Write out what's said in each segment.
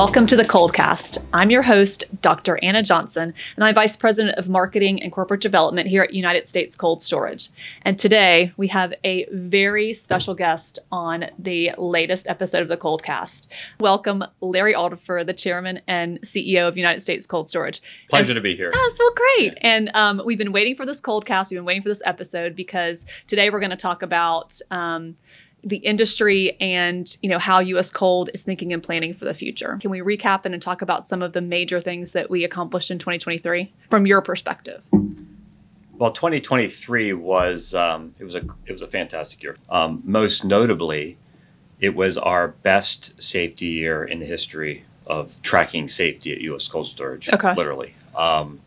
Welcome to the ColdCast. I'm your host, Dr. Anna Johnson, and I'm Vice President of Marketing and Corporate Development here at United States Cold Storage. And today we have a very special guest on the latest episode of the ColdCast. Welcome, Larry Alderfer, the Chairman and CEO of United States Cold Storage. Pleasure to be here. Yes, well, great. And we've been waiting for this ColdCast. We've been waiting for this episode because today we're going to talk about the industry and how U.S. Cold is thinking and planning for the future. Can we recap and talk about some of the major things that we accomplished in 2023 from your perspective? Well, 2023 was it was a fantastic year. Most notably, it was our best safety year in the history of tracking safety at U.S. Cold Storage. Okay. Literally, from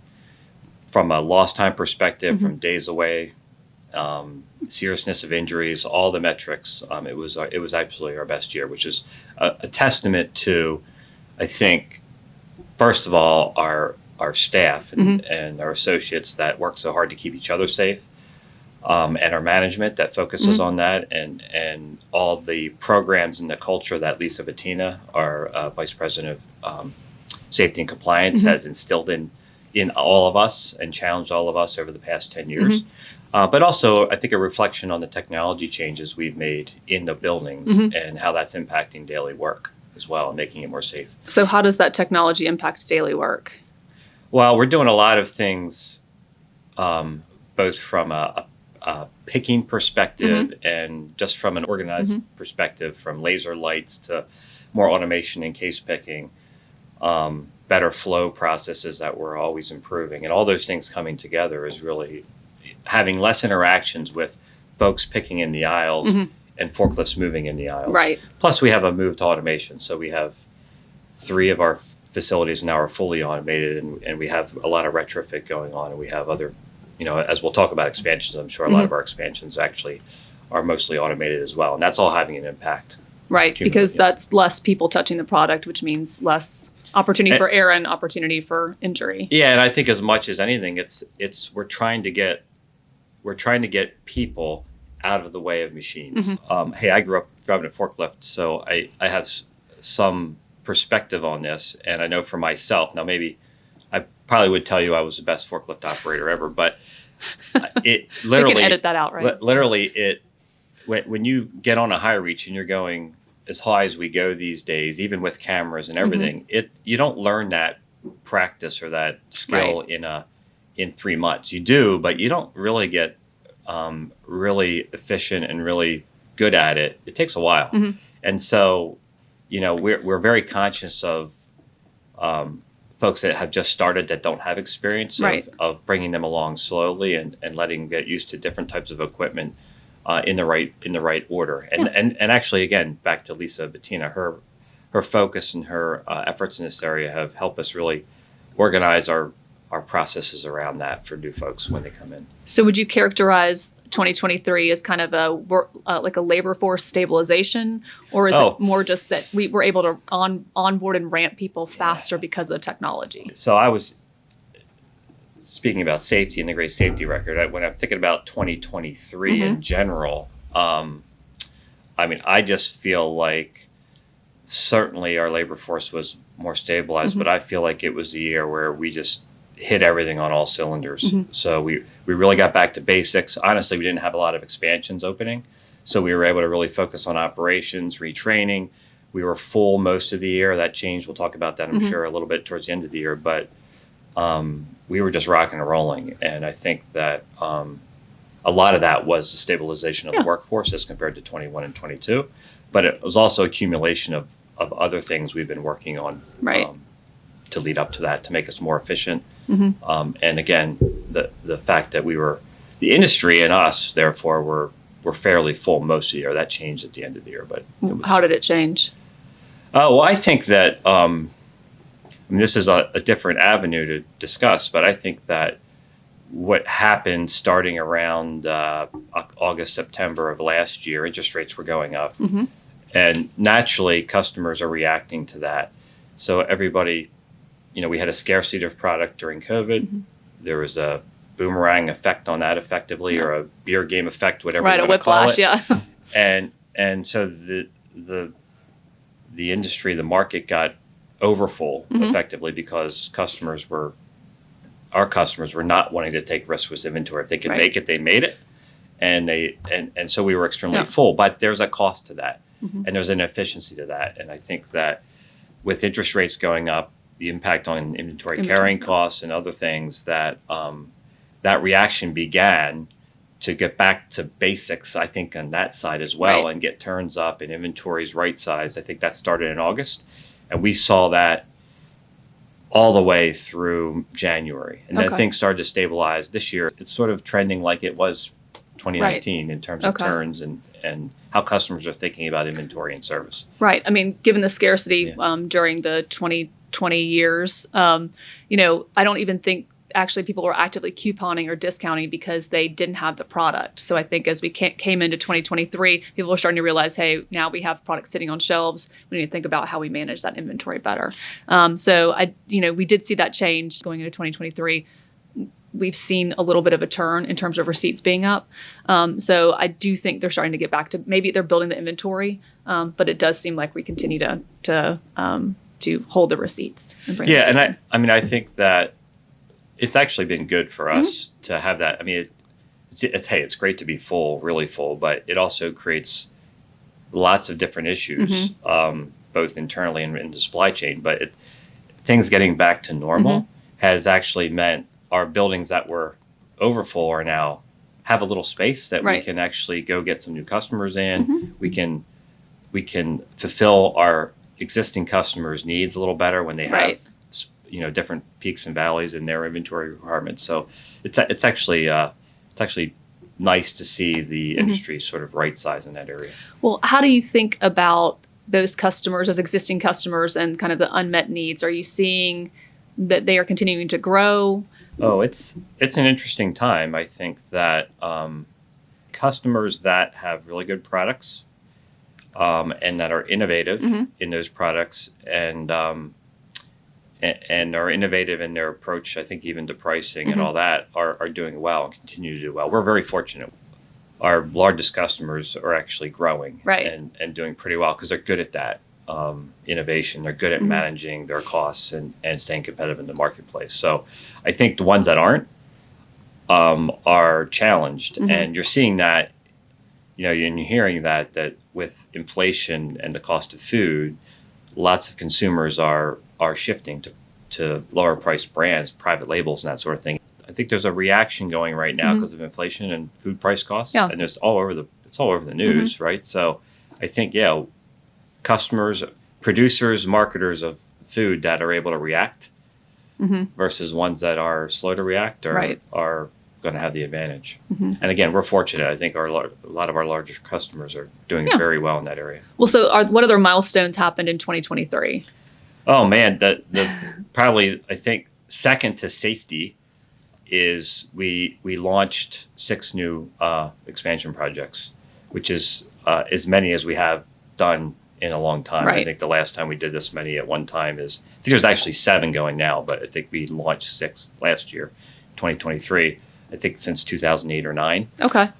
a lost time perspective, from days away. Seriousness of injuries, all the metrics. It was absolutely our best year, which is a testament to, I think, first of all, our staff and our associates that work so hard to keep each other safe, and our management that focuses on that, and all the programs and the culture that Lisa Bettina, our Vice President of Safety and Compliance, has instilled in all of us and challenged all of us over the past 10 years. But also, I think, a reflection on the technology changes we've made in the buildings and how that's impacting daily work as well and making it more safe. So how does that technology impact daily work? Well, we're doing a lot of things, both from a picking perspective and just from an organized perspective, from laser lights to more automation in case picking, better flow processes that we're always improving. And all those things coming together is really having less interactions with folks picking in the aisles and forklifts moving in the aisles. Right. Plus, we have a move to automation. So we have 3 of our facilities now are fully automated, and we have a lot of retrofit going on. And we have other, as we'll talk about expansions, I'm sure a lot of our expansions actually are mostly automated as well. And that's all having an impact. Right, because that's less people touching the product, which means less opportunity for error and opportunity for injury. Yeah, and I think as much as anything, it's we're trying to get people out of the way of machines. Hey, I grew up driving a forklift, so I have some perspective on this, and I know for myself, now maybe I probably would tell you I was the best forklift operator ever, but it literally... We can edit that out, right? Literally, when you get on a high reach and you're going as high as we go these days, even with cameras and everything, you don't learn that practice or that skill in 3 months. You do, but you don't really get really efficient and really good at it. It takes a while. And so, we're very conscious of folks that have just started that don't have experience of bringing them along slowly and letting them get used to different types of equipment in the right order. And actually, again, back to Lisa Bettina, her focus and her efforts in this area have helped us really organize our processes around that for new folks when they come in. So would you characterize 2023 as kind of like a labor force stabilization, or is it more just that we were able to onboard and ramp people faster because of the technology? So I was speaking about safety and the great safety record. When I'm thinking about 2023 in general, I just feel like certainly our labor force was more stabilized, but I feel like it was a year where we just hit everything on all cylinders. So we really got back to basics. Honestly, we didn't have a lot of expansions opening, so we were able to really focus on operations, retraining. We were full most of the year. That changed. We'll talk about that, I'm sure, a little bit towards the end of the year. But we were just rocking and rolling. And I think that a lot of that was the stabilization of the workforce as compared to 21 and 22. But it was also accumulation of other things we've been working on to lead up to that, to make us more efficient. And again, the fact that the industry and us, therefore, were fairly full most of the year. That changed at the end of the year. But how did it change? Well, I think that this is a different avenue to discuss, but I think that what happened starting around August, September of last year, interest rates were going up. And naturally, customers are reacting to that. So everybody, we had a scarcity of product during COVID. There was a boomerang effect on that effectively, or a beer game effect, whatever you want to call it. Right, a whiplash, And so the industry, the market got overfull effectively because our customers were not wanting to take risks with inventory. If they could make it, they made it. And so we were extremely full, but there's a cost to that and there's an efficiency to that. And I think that with interest rates going up, the impact on inventory carrying costs and other things that that reaction began to get back to basics, I think, on that side as well, and get turns up and inventories right size. I think that started in August, and we saw that all the way through January. And then things started to stabilize this year. It's sort of trending like it was 2019 in terms of turns and how customers are thinking about inventory and service. Right. I mean, given the scarcity during the 2020 years, I don't even think actually people were actively couponing or discounting because they didn't have the product. So I think as we came into 2023, people were starting to realize, hey, now we have products sitting on shelves. We need to think about how we manage that inventory better. We did see that change going into 2023. We've seen a little bit of a turn in terms of receipts being up. So I do think they're starting to get back to, maybe they're building the inventory, but it does seem like we continue to hold the receipts. And bring I think that it's actually been good for us to have that. I mean, it's great to be full, really full, but it also creates lots of different issues, both internally and in the supply chain. But things getting back to normal has actually meant our buildings that were overfull are now have a little space that we can actually go get some new customers in. We can fulfill our existing customers' needs a little better when they have different peaks and valleys in their inventory requirements. So it's actually nice to see the industry sort of right size in that area. Well, how do you think about those customers, those existing customers, and kind of the unmet needs? Are you seeing that they are continuing to grow? Oh, it's an interesting time. I think that customers that have really good products and that are innovative in those products and are innovative in their approach, I think even to pricing and all that, are doing well and continue to do well. We're very fortunate. Our largest customers are actually growing and doing pretty well because they're good at that innovation. They're good at managing their costs and staying competitive in the marketplace. So I think the ones that aren't are challenged. And you're seeing that, and you're hearing that with inflation and the cost of food, lots of consumers are shifting to lower priced brands, private labels, and that sort of thing. I think there's a reaction going right now because of inflation and food price costs, and it's all over the news, right? So I think customers, producers, marketers of food that are able to react versus ones that are slow to react are going to have the advantage. And again, we're fortunate. I think a lot of our largest customers are doing very well in that area. Well, so what other milestones happened in 2023? Oh man, the probably I think second to safety is we launched 6 new expansion projects, which is as many as we have done in a long time. I think the last time we did this many at one time I think there's actually 7 going now, but I think we launched 6 last year, 2023. I think since 2008 or 9. Okay.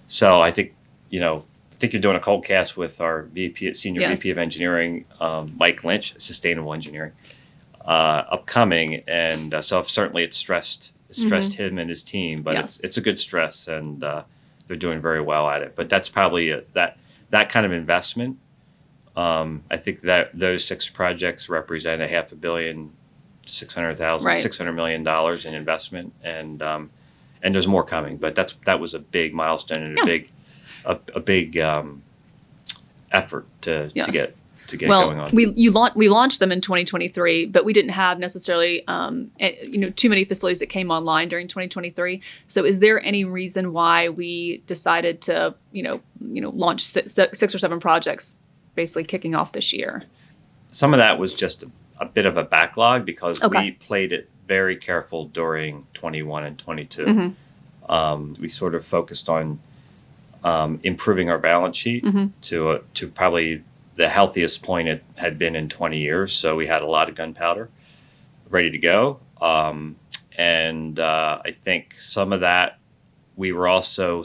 So I think you're doing a ColdCast with our senior VP of engineering, Mike Lynch, sustainable engineering, upcoming, and so certainly it stressed him and his team, but it's a good stress, and they're doing very well at it. But that's probably that kind of investment. I think that those 6 projects represent $500 million, $600 million in investment, and there's more coming. But that was a big milestone and a big effort to get going on. We launched them in 2023, but we didn't have necessarily too many facilities that came online during 2023. So is there any reason why we decided to launch 6 or 7 projects basically kicking off this year? Some of that was just a bit of a backlog because we played it very careful during 21 and 22. We sort of focused on improving our balance sheet to probably the healthiest point it had been in 20 years. So we had a lot of gunpowder ready to go. And I think some of that, we were also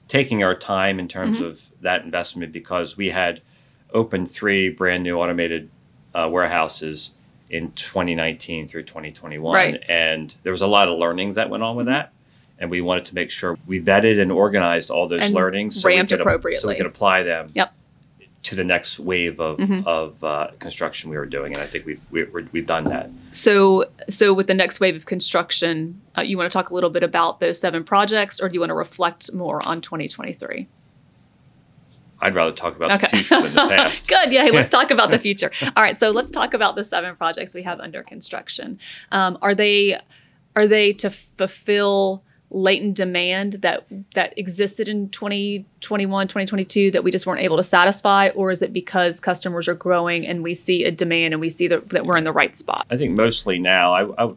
taking our time in terms of that investment because we had opened 3 brand new automated warehouses in 2019 through 2021. Right. And there was a lot of learnings that went on with that. And we wanted to make sure we vetted and organized all those And learned ramped appropriately. so we could apply them Yep. to the next wave of construction we were doing. And I think we've done that. So with the next wave of construction, you want to talk a little bit about those 7 projects, or do you want to reflect more on 2023? I'd rather talk about the future than the past. Good. Yeah. Hey, let's talk about the future. All right. So let's talk about the 7 projects we have under construction. Are they to fulfill latent demand that existed in 2021, 2022 that we just weren't able to satisfy? Or is it because customers are growing and we see a demand and we see that we're in the right spot? I think mostly now, I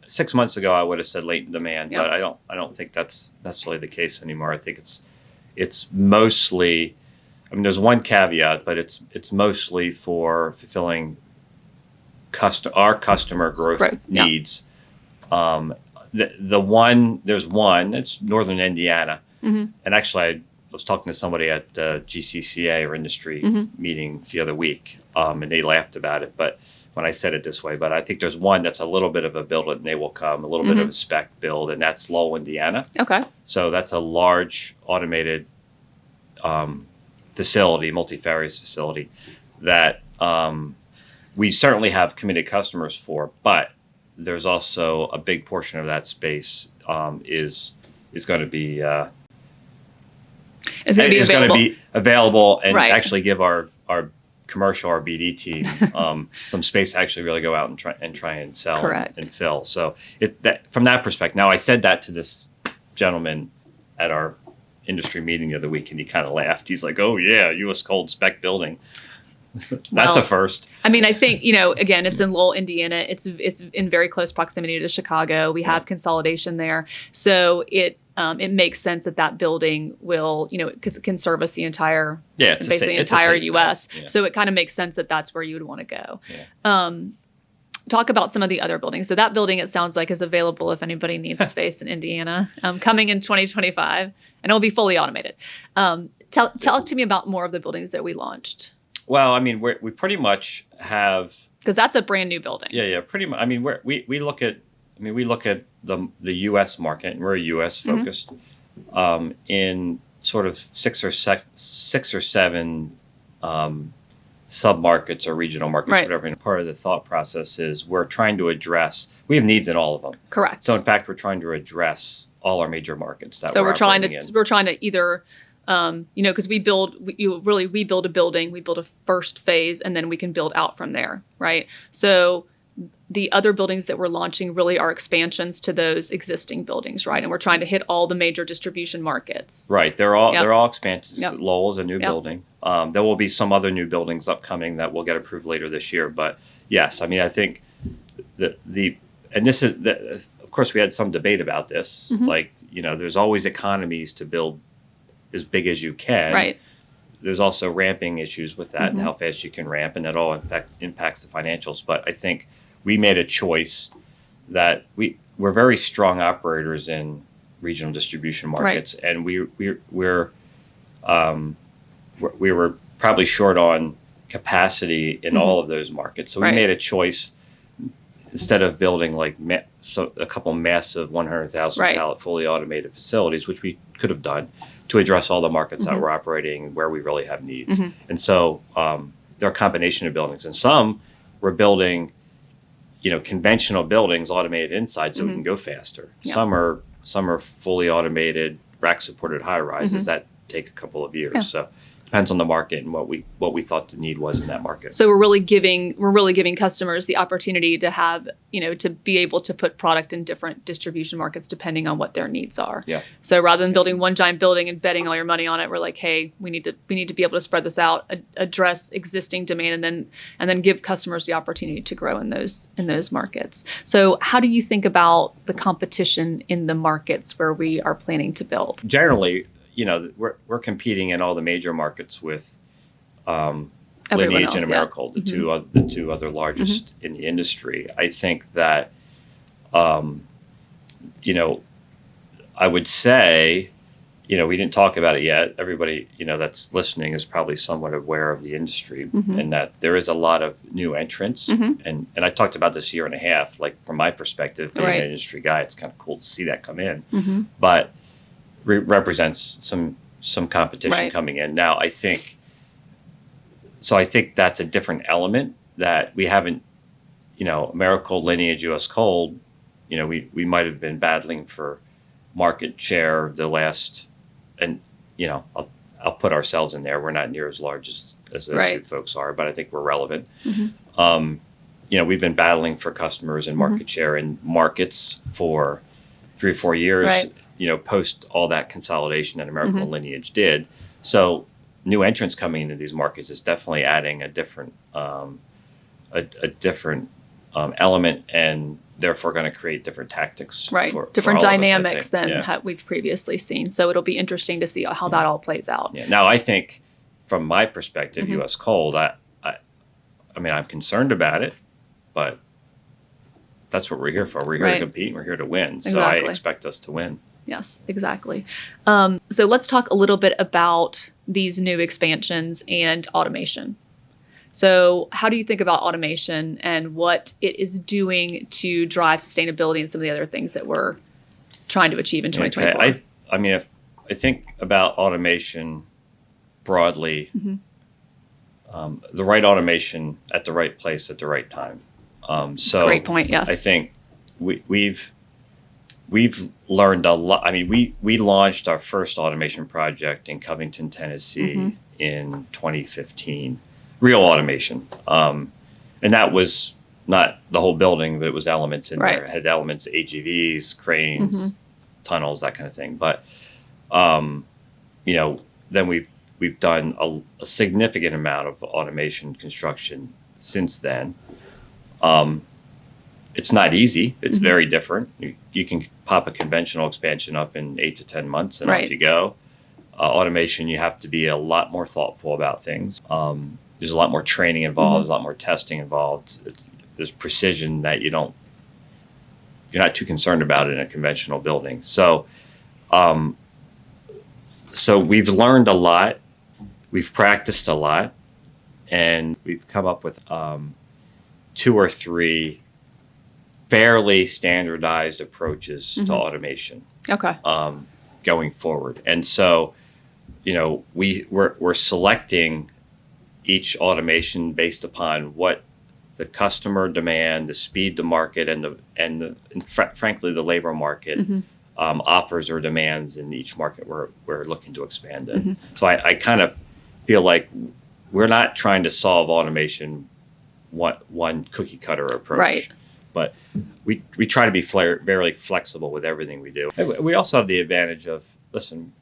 6 months ago, I would have said latent demand, Yep. but I don't think that's necessarily the case anymore. I think it's mostly, I mean, there's one caveat, but it's mostly for fulfilling our customer growth needs. There's one, it's Northern Indiana. And actually, I was talking to somebody at the GCCA or industry meeting the other week, and they laughed about it. But when I said it this way, but I think there's one that's a little bit of a build and they will come, a little bit of a spec build, and that's Lowell, Indiana. Okay. So that's a large automated facility, multifarious facility that we certainly have committed customers for, but there's also a big portion of that space is going to be available and actually give our commercial, our BD team some space to actually really go out and try and sell and fill. So from that perspective, now I said that to this gentleman at our industry meeting the other week, and he kind of laughed. He's like, "Oh yeah, U.S. Cold spec building." That's a first. I mean, I think, again, it's in Lowell, Indiana. It's in very close proximity to Chicago. We have consolidation there. So it makes sense that building will, because it can service the entire, basically the entire U.S. Yeah. So it kind of makes sense that that's where you would want to go. Yeah. Talk about some of the other buildings. So that building, it sounds like, is available if anybody needs space in Indiana, coming in 2025, and it'll be fully automated. Talk to me about more of the buildings that we launched. Well, I mean, we pretty much have, because that's a brand new building. Yeah, pretty much. I mean, we look at the U.S. market, and we're U.S. focused in sort of six or seven sub markets or regional markets, whatever. And part of the thought process is we're trying to address. We have needs in all of them. Correct. So in fact, we're trying to address all our major markets that we're trying to either. Because we build a building, we build a first phase, and then we can build out from there, right? So the other buildings that we're launching really are expansions to those existing buildings, right? And we're trying to hit all the major distribution markets. Right. They're all expansions. Yep. Lowell is a new building. There will be some other new buildings upcoming that will get approved later this year. But yes, I mean, I think of course, we had some debate about this. Like, there's always economies to build as big as you can. Right. There's also ramping issues with that and how fast you can ramp, and that all in fact impacts the financials. But I think we made a choice that we're very strong operators in regional distribution markets, and we were probably short on capacity in all of those markets. So we made a choice, instead of building like a couple massive 100,000 pallet fully automated facilities, which we could have done, to address all the markets that we're operating where we really have needs. And so there are a combination of buildings, and some we're building, conventional buildings automated inside so we can go faster. Yeah. Some are fully automated, rack supported high rises that take a couple of years. Yeah. So depends on the market and what we thought the need was in that market. So we're really giving customers the opportunity to have, to be able to put product in different distribution markets depending on what their needs are. Yeah. So rather than building one giant building and betting all your money on it, we're like, hey, we need to be able to spread this out, address existing demand, and then give customers the opportunity to grow in those markets. So how do you think about the competition in the markets where we are planning to build? Generally, we're competing in all the major markets with Lineage and Americold, the two other largest in the industry. I think that, I would say, we didn't talk about it yet. Everybody, that's listening is probably somewhat aware of the industry and that there is a lot of new entrants. And I talked about this year and a half, like from my perspective, being an industry guy, it's kind of cool to see that come in, but represents some competition coming in. Now, I think that's a different element that we haven't, Americold, Lineage, US Cold, we might have been battling for market share the last, and I'll put ourselves in there. We're not near as large as those two folks are, but I think we're relevant. We've been battling for customers and market share in markets for 3 or 4 years, post all that consolidation that Americold Lineage did. So new entrants coming into these markets is definitely adding a different element, and therefore going to create different tactics, different dynamics than we've previously seen. So it'll be interesting to see how that all plays out. Now, I think from my perspective, US Cold, I mean, I'm concerned about it, but that's what we're here for. We're here to compete. We're here to win. Exactly. So I expect us to win. Yes, exactly. So let's talk a little bit about these new expansions and automation. So how do you think about automation and what it is doing to drive sustainability and some of the other things that we're trying to achieve in 2024? Okay. I think about automation broadly, the right automation at the right place at the right time. So great point. Yes. I think we've learned a lot. I mean, we launched our first automation project in Covington, Tennessee in 2015. Real automation. And that was not the whole building, but it was elements in there. It had elements, AGVs, cranes, tunnels, that kind of thing. But, then we've done a significant amount of automation construction since then. It's not easy. It's very different. You can pop a conventional expansion up in 8 to 10 months and off you go. Automation, you have to be a lot more thoughtful about things. There's a lot more training involved. There's a lot more testing involved. There's precision that you're not too concerned about in a conventional building. So we've learned a lot. We've practiced a lot, and we've come up with 2 or 3 fairly standardized approaches to automation. Okay. Going forward, and so we're selecting each automation based upon what the customer demand, the speed to market, and frankly the labor market offers or demands in each market we're looking to expand in. So I kind of feel like we're not trying to solve automation one cookie cutter approach, but we try to be very flexible with everything we do. We also have the advantage of, listen,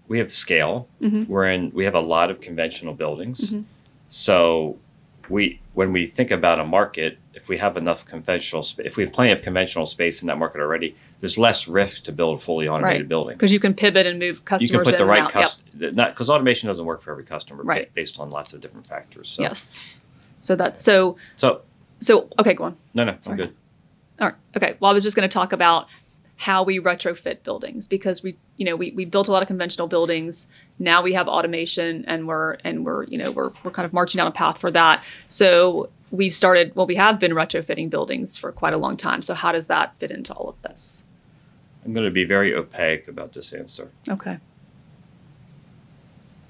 we have scale. We have a lot of conventional buildings. So when we think about a market, if we have enough conventional space, if we have plenty of conventional space in that market already, there's less risk to build a fully automated building. Because you can pivot and move customers in and out. You can put the right customer, because automation doesn't work for every customer based on lots of different factors. So. Yes. So that's so okay, go on. No, I'm good. All right. Okay. Well, I was just going to talk about how we retrofit buildings, because we built a lot of conventional buildings. Now we have automation, and we're kind of marching down a path for that. So we have been retrofitting buildings for quite a long time. So how does that fit into all of this? I'm going to be very opaque about this answer. Okay.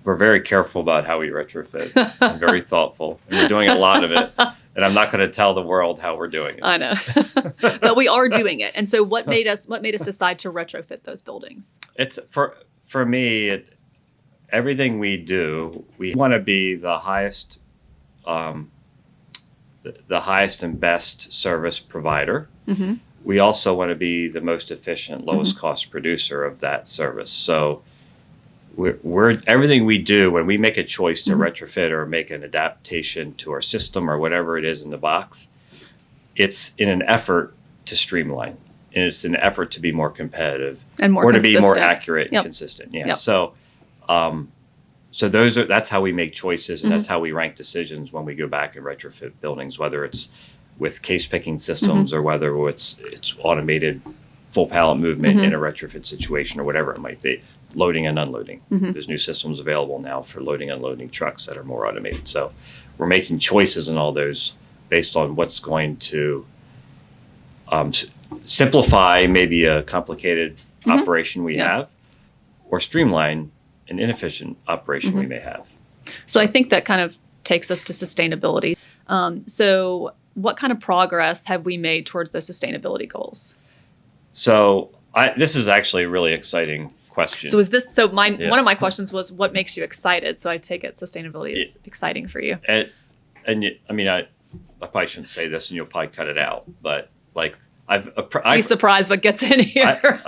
We're very careful about how we retrofit. I'm very thoughtful, and we're doing a lot of it. And I'm not going to tell the world how we're doing it. I know, but we are doing it. And so, what made us decide to retrofit those buildings? It's for me. Everything we do, we want to be the highest and best service provider. We also want to be the most efficient, lowest cost producer of that service. So we're everything we do, when we make a choice to retrofit or make an adaptation to our system or whatever it is in the box, it's in an effort to streamline, and it's an effort to be more competitive and more to be more accurate and consistent. Yeah. So that's how we make choices, and that's how we rank decisions when we go back and retrofit buildings, whether it's with case picking systems or whether it's automated full pallet movement in a retrofit situation or whatever it might be, loading and unloading. There's new systems available now for loading and unloading trucks that are more automated. So we're making choices in all those based on what's going to simplify maybe a complicated operation we have, or streamline an inefficient operation we may have. So I think that kind of takes us to sustainability. So what kind of progress have we made towards the sustainability goals? So this is actually a really exciting question. So one of my questions was, what makes you excited? So I take it sustainability is exciting for you. And I mean, I probably shouldn't say this, and you'll probably cut it out, but like be surprised what gets in here.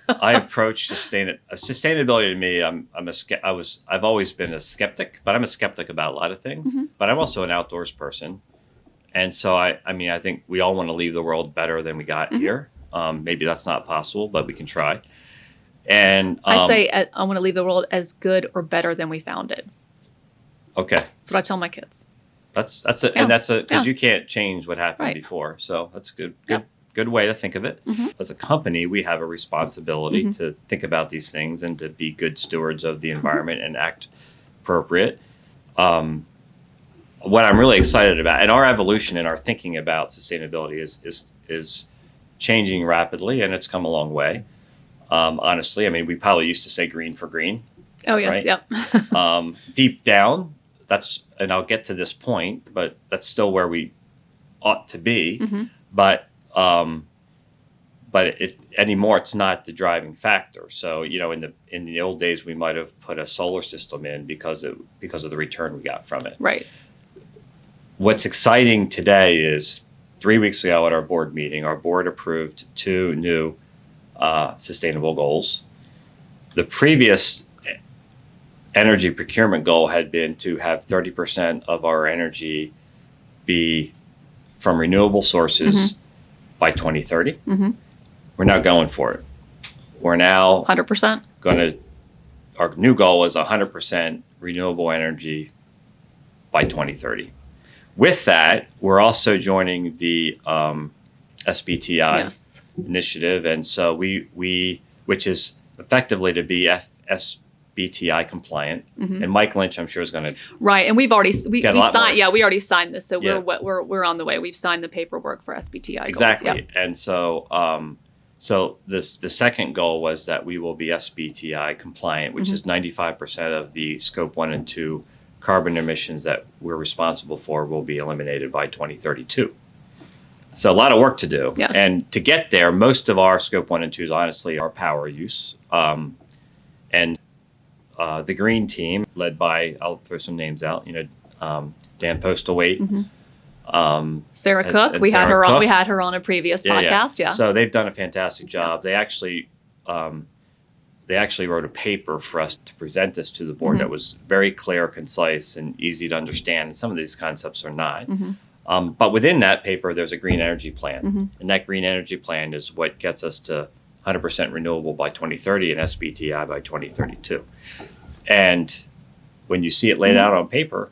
I approach sustainability to me. I've always been a skeptic, but I'm a skeptic about a lot of things. But I'm also an outdoors person, and so I think we all want to leave the world better than we got here. Maybe that's not possible, but we can try. And I say I want to leave the world as good or better than we found it. Okay, that's what I tell my kids. That's it, and that's because you can't change what happened before. So that's good. Good way to think of it. As a company, we have a responsibility to think about these things and to be good stewards of the environment and act appropriate. What I'm really excited about, and our evolution in our thinking about sustainability is changing rapidly, and it's come a long way. Honestly, we probably used to say green for green. Oh yes, right? Deep down, and I'll get to this point, but that's still where we ought to be. But anymore, it's not the driving factor. So, in the old days, we might have put a solar system in because of the return we got from it. Right. What's exciting today is 3 weeks ago at our board meeting, our board approved 2 new sustainable goals. The previous energy procurement goal had been to have 30% of our energy be from renewable sources by 2030. We're now going for it. We're now 100%. Our new goal is 100% renewable energy by 2030. With that, we're also joining the SBTI initiative, and so which is effectively to be SBTI compliant. And Mike Lynch, I'm sure, is going to and we've already we signed. Yeah, we already signed this, so we're on the way. We've signed the paperwork for SBTI. Exactly, goals. And so the second goal was that we will be SBTI compliant, which is 95% of the scope 1 and 2 carbon emissions that we're responsible for will be eliminated by 2032. So a lot of work to do. Yes. And to get there, most of our scope 1 and 2s, honestly, are power use. And the green team, led by, I'll throw some names out, Dan Postlethwaite, Sarah Cook. We had her on a previous podcast. Yeah. So they've done a fantastic job. They actually wrote a paper for us to present this to the board that was very clear, concise, and easy to understand. And some of these concepts are not. But within that paper, there's a green energy plan. And that green energy plan is what gets us to 100% renewable by 2030 and SBTI by 2032. And when you see it laid out on paper,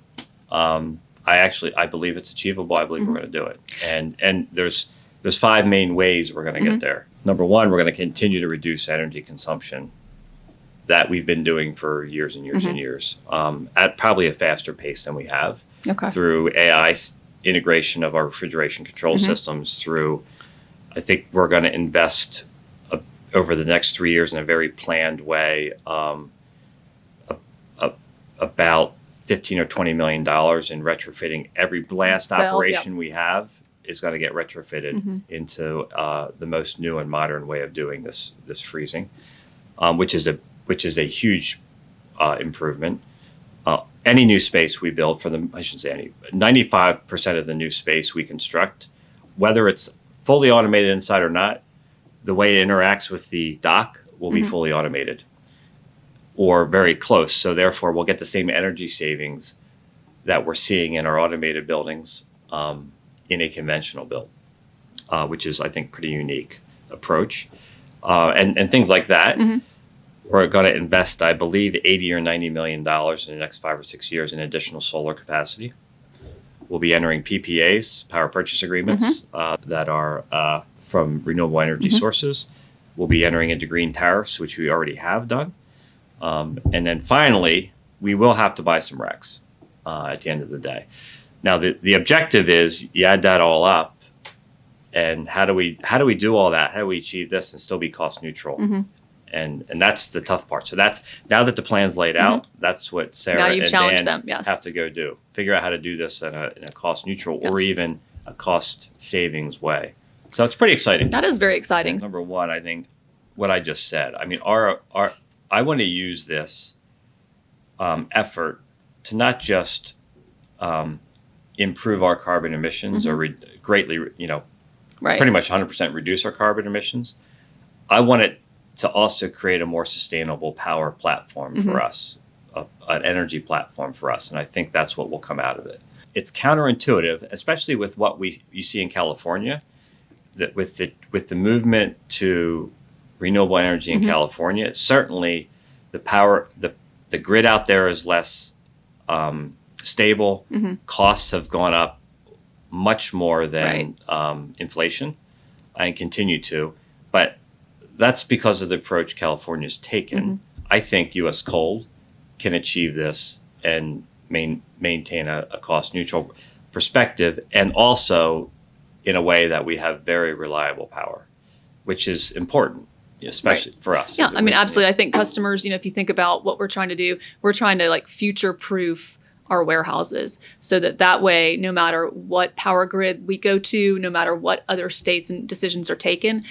I believe it's achievable. I believe we're going to do it. And there's 5 main ways we're going to get there. Number 1, we're going to continue to reduce energy consumption that we've been doing for years and years and years at probably a faster pace than we have through AI integration of our refrigeration control systems. I think we're going to invest over the next 3 years in a very planned way about $15 or $20 million in retrofitting every blast operation we have is going to get retrofitted into the most new and modern way of doing this freezing, which is a huge improvement. Any new space we build 95% of the new space we construct, whether it's fully automated inside or not, the way it interacts with the dock will be fully automated or very close. So therefore, we'll get the same energy savings that we're seeing in our automated buildings in a conventional build, which is, I think, pretty unique approach. And things like that. We're going to invest, I believe, $80 or $90 million in the next 5 or 6 years in additional solar capacity. We'll be entering PPAs, power purchase agreements, that are from renewable energy sources. We'll be entering into green tariffs, which we already have done. And then finally, we will have to buy some RECs at the end of the day. Now, the objective is you add that all up, and how do we do all that? How do we achieve this and still be cost neutral? Mm-hmm. And that's the tough part. So that's, now that the plan's laid out, that's what Sarah and Dan have to go do. Figure out how to do this in a cost neutral or even a cost savings way. So it's pretty exciting. That is very exciting. Number one, I think what I just said. I mean, I want to use this effort to not just improve our carbon emissions or greatly, pretty much 100% reduce our carbon emissions. I want it to also create a more sustainable power platform for us, an energy platform for us. And I think that's what will come out of it. It's counterintuitive, especially with what you see in California, that with the movement to renewable energy in California, certainly the power, the grid out there is less stable. Costs have gone up much more than inflation and continue to. But that's because of the approach California's taken. I think U.S. Cold can achieve this and maintain a cost neutral perspective, and also in a way that we have very reliable power, which is important, especially for us. Yeah, I mean, absolutely. I think customers, if you think about what we're trying to do, we're trying to like future-proof our warehouses so that way, no matter what power grid we go to, no matter what other states and decisions are taken,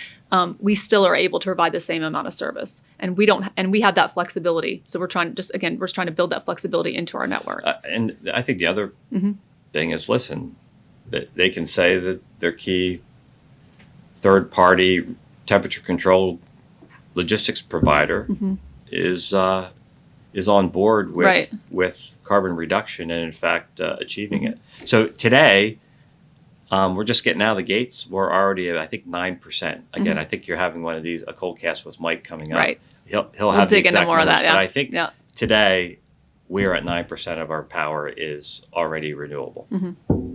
we still are able to provide the same amount of service. And we have that flexibility. So we're trying to build that flexibility into our network. And I think the other thing is, listen, they can say that their key third-party temperature-controlled logistics provider is on board with carbon reduction and, in fact, achieving it. So today, we're just getting out of the gates. We're already at, I think, 9%. Again, I think you're having one of these, a ColdCast with Mike coming up. Right. He'll have the exact more numbers, of that. Yeah. But I think today we're at 9% of our power is already renewable.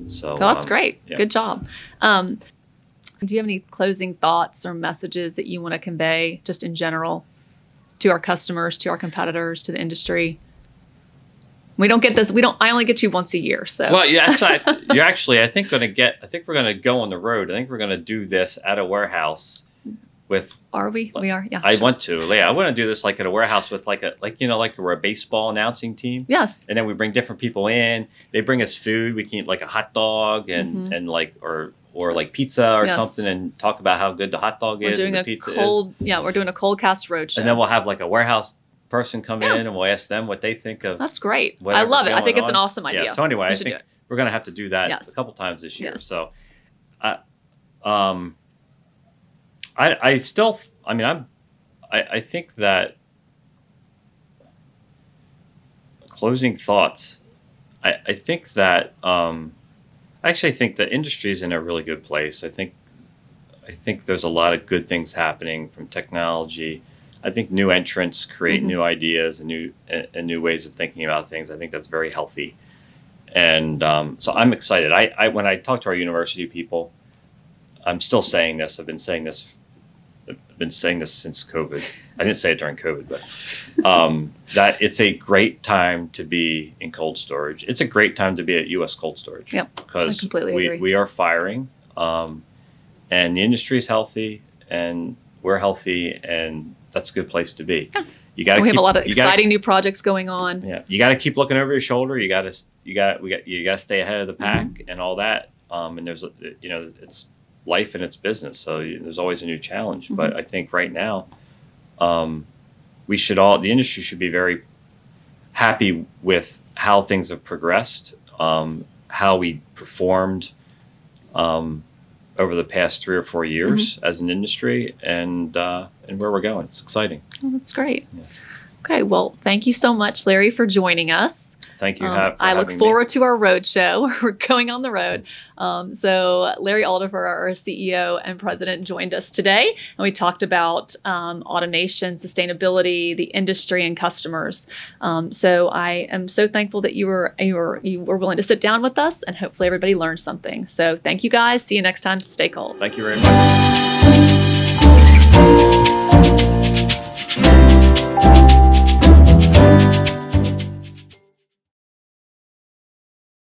So that's great. Yeah. Good job. Do you have any closing thoughts or messages that you want to convey just in general to our customers, to our competitors, to the industry? We don't get this. I only get you once a year. So well, yeah, you're actually. I think we're going to go on the road. I think we're going to do this at a warehouse with. Are we? We are. Yeah. I want to. Yeah, I want to do this like at a warehouse with like we're a baseball announcing team. Yes. And then we bring different people in. They bring us food. We can eat like a hot dog and like or like pizza or something, and talk about how good the hot dog is. We're doing we're doing a ColdCast roadshow. And then we'll have like a warehouse person come in, and we'll ask them what they think of. That's great. I love it. I think it's an awesome idea. Yeah. So anyway, I think we're going to have to do that a couple times this year. Yes. So, I still, I mean, I think that closing thoughts. I think that I actually think the industry is in a really good place. I think there's a lot of good things happening from technology. I think new entrants create new ideas and new ways of thinking about things. I think that's very healthy, and so I'm excited. When I talk to our university people, I'm still saying this. I've been saying this since COVID. I didn't say it during COVID, but that it's a great time to be in cold storage. It's a great time to be at U.S. Cold Storage. Yep, because I completely agree. We are firing, and the industry is healthy, and we're healthy, and that's a good place to be. Yeah. You got. We have a lot of exciting new projects going on. Yeah, you got to keep looking over your shoulder. You got to stay ahead of the pack and all that. And there's it's life and it's business, so there's always a new challenge. But I think right now, the industry should be very happy with how things have progressed, how we performed over the past 3 or 4 years as an industry, and where we're going. It's exciting. Oh, that's great. Yeah. Okay, well, thank you so much, Larry, for joining us. Thank you. I look forward to our road show. We're going on the road. So Larry Alderfer, our CEO and president, joined us today, and we talked about automation, sustainability, the industry, and customers. So I am so thankful that you were willing to sit down with us, and hopefully everybody learned something. So thank you guys. See you next time. Stay cold. Thank you very much.